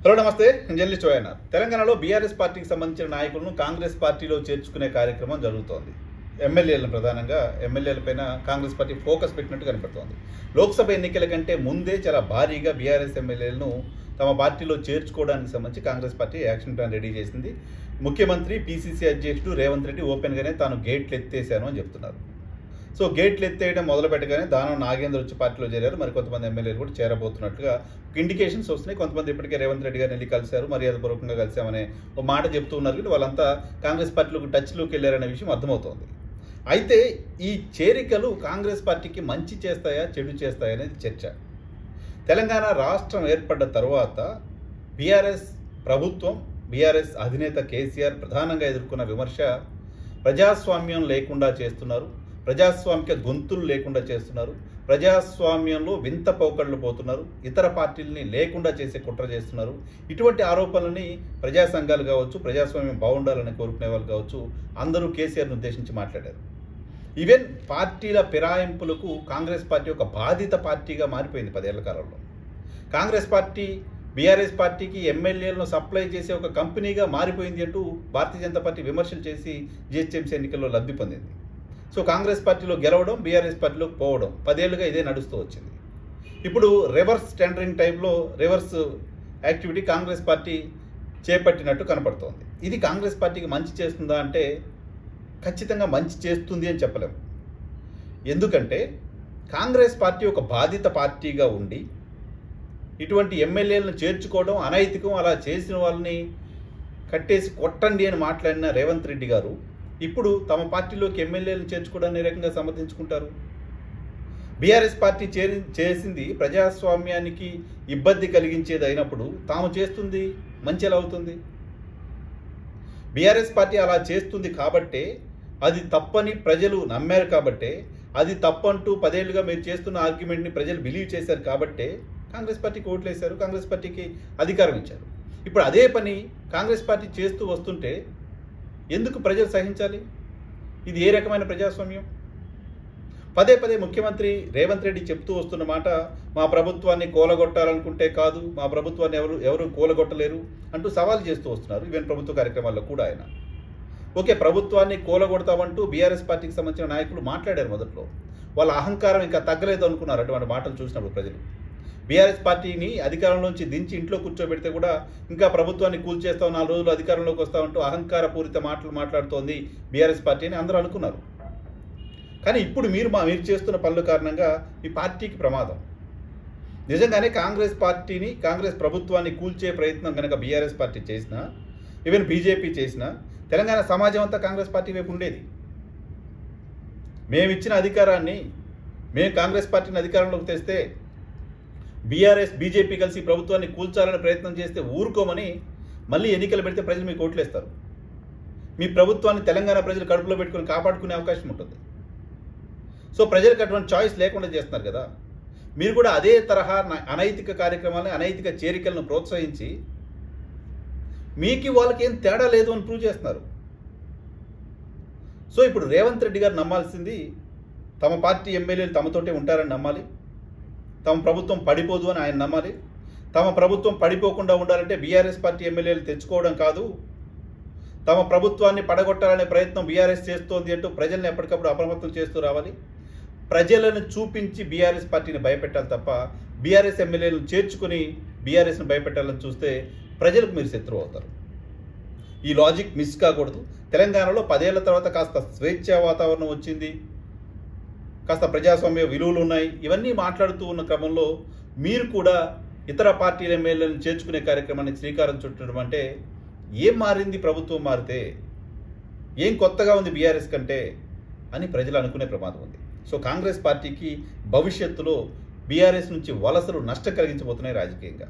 Hello నమస్తే, నేను journalist YNR. తెలంగాణలో బీఆర్ఎస్ పార్టీకి సంబంధించిన నాయకులను కాంగ్రెస్ పార్టీలో చేర్చుకునే కార్యక్రమం జరుగుతోంది. ఎమ్మెల్యేలను ప్రధానంగా ఎమ్మెల్యేలపైన కాంగ్రెస్ పార్టీ ఫోకస్ పెట్టినట్టు కనపడుతోంది. లోక్సభ ఎన్నికల కంటే ముందే చాలా భారీగా బీఆర్ఎస్ ఎమ్మెల్యేలను తమ పార్టీలో చేర్చుకోవడానికి సంబంధించి Congress party action plan ready చేసింది. ముఖ్యమంత్రి పీసీసీ అధ్యక్షుడు రేవంత్ రెడ్డి ఓపెన్గానే తాను గేట్లు ఎత్తేసాను అని చెప్తున్నారు. సో గేట్లు ఎత్తేయడం మొదలు పెట్టగానే దానం నాగేంద్ర వచ్చి పార్టీలో చేరారు. మరి కొంతమంది ఎమ్మెల్యేలు కూడా చేరబోతున్నట్లుగా ఇండికేషన్స్ వస్తున్నాయి. కొంతమంది ఇప్పటికే రేవంత్ రెడ్డి గారిని వెళ్ళి కలిశారు, మర్యాదపూర్వకంగా కలిశామనే ఒక మాట చెప్తూ ఉన్నారు. కానీ వాళ్ళంతా కాంగ్రెస్ పార్టీలోకి టచ్లోకి వెళ్ళారనే విషయం అర్థమవుతోంది. అయితే ఈ చేరికలు కాంగ్రెస్ పార్టీకి మంచి చేస్తాయా చెడు చేస్తాయా అనేది చర్చ. తెలంగాణ రాష్ట్రం ఏర్పడ్డ తర్వాత బీఆర్ఎస్ ప్రభుత్వం, బీఆర్ఎస్ అధినేత కేసీఆర్ ప్రధానంగా ఎదుర్కొన్న విమర్శ ప్రజాస్వామ్యం లేకుండా చేస్తున్నారు, ప్రజాస్వామిక గొంతులు లేకుండా చేస్తున్నారు, ప్రజాస్వామ్యంలో వింత పోకళ్ళు పోతున్నారు, ఇతర పార్టీలని లేకుండా చేసే కుట్ర చేస్తున్నారు. ఇటువంటి ఆరోపణలని ప్రజా సంఘాలు కావచ్చు, ప్రజాస్వామ్యం బాగుండాలని కోరుకునే వాళ్ళు కావచ్చు, అందరూ కేసీఆర్ను ఉద్దేశించి మాట్లాడారు. ఈవెన్ పార్టీల ఫిరాయింపులకు కాంగ్రెస్ పార్టీ ఒక బాధిత పార్టీగా మారిపోయింది 10 ఏళ్ల కాలంలో. కాంగ్రెస్ పార్టీ బీఆర్ఎస్ పార్టీకి ఎమ్మెల్యేలను సప్లై చేసే ఒక కంపెనీగా మారిపోయింది అంటూ భారతీయ జనతా పార్టీ విమర్శలు చేసి జీహెచ్ఎంసీ ఎన్నికల్లో లబ్ధి పొందింది. సో కాంగ్రెస్ పార్టీలో గెలవడం, బీఆర్ఎస్ పార్టీలోకి పోవడం 10 ఏళ్లుగా ఇదే నడుస్తూ వచ్చింది. ఇప్పుడు రివర్స్ టెండరింగ్ టైంలో రివర్స్ యాక్టివిటీ కాంగ్రెస్ పార్టీ చేపట్టినట్టు కనపడుతోంది. ఇది కాంగ్రెస్ పార్టీకి మంచి చేస్తుందా అంటే ఖచ్చితంగా మంచి చేస్తుంది అని చెప్పలేము. ఎందుకంటే కాంగ్రెస్ పార్టీ ఒక బాధిత పార్టీగా ఉండి ఇటువంటి ఎమ్మెల్యేలను చేర్చుకోవడం అనైతికం, అలా చేసిన వాళ్ళని కట్టేసి కొట్టండి అని మాట్లాడిన రేవంత్ రెడ్డి గారు ఇప్పుడు తమ పార్టీలోకి ఎమ్మెల్యేలను చేర్చుకోవడాన్ని ఏ రకంగా సమర్థించుకుంటారు? బీఆర్ఎస్ పార్టీ చేసింది ప్రజాస్వామ్యానికి ఇబ్బంది కలిగించేది అయినప్పుడు తాము చేస్తుంది మంచి ఎలా అవుతుంది? బీఆర్ఎస్ పార్టీ అలా చేస్తుంది కాబట్టే, అది తప్పని ప్రజలు నమ్మారు కాబట్టే, అది తప్పంటూ 10 ఏళ్లుగా మీరు చేస్తున్న ఆర్గ్యుమెంట్ని ప్రజలు బిలీవ్ చేశారు కాబట్టే కాంగ్రెస్ పార్టీకి ఓట్లు వేశారు, కాంగ్రెస్ పార్టీకి అధికారం ఇచ్చారు. ఇప్పుడు అదే పని కాంగ్రెస్ పార్టీ చేస్తూ వస్తుంటే ఎందుకు ప్రజలు సహించాలి? ఇది ఏ రకమైన ప్రజాస్వామ్యం? పదే పదే ముఖ్యమంత్రి రేవంత్ రెడ్డి చెప్తూ వస్తున్న మాట, మా ప్రభుత్వాన్ని కూలగొట్టాలనుకుంటే కాదు, మా ప్రభుత్వాన్ని ఎవరు కూలగొట్టలేరు అంటూ సవాల్ చేస్తూ వస్తున్నారు. ఈవెన్ ప్రభుత్వ కార్యక్రమాల్లో కూడా ఆయన ఓకే ప్రభుత్వాన్ని కూలగొడతామంటూ బీఆర్ఎస్ పార్టీకి సంబంధించిన నాయకులు మాట్లాడారు. మొదట్లో వాళ్ళ అహంకారం ఇంకా తగ్గలేదు అనుకున్నారు అటువంటి మాటలు చూసినప్పుడు ప్రజలు. బీఆర్ఎస్ పార్టీని అధికారంలోంచి దించి ఇంట్లో కూర్చోబెడితే కూడా ఇంకా ప్రభుత్వాన్ని కూల్చేస్తాం, 4 రోజులు అధికారంలోకి వస్తామంటూ అహంకారపూరిత మాటలు మాట్లాడుతోంది బీఆర్ఎస్ పార్టీ అని అందరూ అనుకున్నారు. కానీ ఇప్పుడు మీరు చేస్తున్న పనుల కారణంగా మీ పార్టీకి ప్రమాదం. నిజంగానే కాంగ్రెస్ పార్టీని, కాంగ్రెస్ ప్రభుత్వాన్ని కూల్చే ప్రయత్నం కనుక బీఆర్ఎస్ పార్టీ చేసినా, ఈవెన్ బీజేపీ చేసినా, తెలంగాణ సమాజం అంతా కాంగ్రెస్ పార్టీ వైపు ఉండేది. మేమిచ్చిన అధికారాన్ని, మేము కాంగ్రెస్ పార్టీని అధికారంలోకి తెస్తే బీజేపీ కలిసి ప్రభుత్వాన్ని కూల్చాలని ప్రయత్నం చేస్తే ఊరుకోమని మళ్ళీ ఎన్నికలు పెడితే ప్రజలు మీకు ఓట్లేస్తారు. మీ ప్రభుత్వాన్ని తెలంగాణ ప్రజలు కడుపులో పెట్టుకుని కాపాడుకునే అవకాశం ఉంటుంది. సో ప్రజలకు అటువంటి చాయిస్ లేకుండా చేస్తున్నారు కదా. మీరు కూడా అదే తరహా అనైతిక కార్యక్రమాలను, అనైతిక చేరికలను ప్రోత్సహించి మీకు వాళ్ళకి ఏం తేడా లేదు అని ప్రూవ్ చేస్తున్నారు. సో ఇప్పుడు రేవంత్ రెడ్డి గారు నమ్మాల్సింది తమ పార్టీ ఎమ్మెల్యేలు తమతోటే ఉంటారని నమ్మాలి, తమ ప్రభుత్వం పడిపోదు అని ఆయన నమ్మాలి. తమ ప్రభుత్వం పడిపోకుండా ఉండాలంటే బీఆర్ఎస్ పార్టీ ఎమ్మెల్యేలు తెచ్చుకోవడం కాదు, తమ ప్రభుత్వాన్ని పడగొట్టాలనే ప్రయత్నం బీఆర్ఎస్ చేస్తోంది అంటూ ప్రజల్ని ఎప్పటికప్పుడు అప్రమత్తం చేస్తూ రావాలి. ప్రజలను చూపించి బీఆర్ఎస్ పార్టీని భయపెట్టాలి తప్ప బీఆర్ఎస్ ఎమ్మెల్యేలను చేర్చుకుని బీఆర్ఎస్ని భయపెట్టాలని చూస్తే ప్రజలకు మీరు శత్రువు అవుతారు. ఈ లాజిక్ మిస్ కాకూడదు. తెలంగాణలో 10 ఏళ్ల తర్వాత కాస్త స్వేచ్ఛా వాతావరణం వచ్చింది, కాస్త ప్రజాస్వామ్య విలువలు ఉన్నాయి. ఇవన్నీ మాట్లాడుతూ ఉన్న క్రమంలో మీరు కూడా ఇతర పార్టీల ఎమ్మెల్యేలను చేర్చుకునే కార్యక్రమానికి శ్రీకారం చుట్టడం అంటే ఏం మారింది? ప్రభుత్వం మారితే ఏం కొత్తగా ఉంది బీఆర్ఎస్ కంటే అని ప్రజలు అనుకునే ప్రమాదం ఉంది. సో కాంగ్రెస్ పార్టీకి భవిష్యత్తులో బీఆర్ఎస్ నుంచి వలసలు నష్టం కలిగించబోతున్నాయి రాజకీయంగా.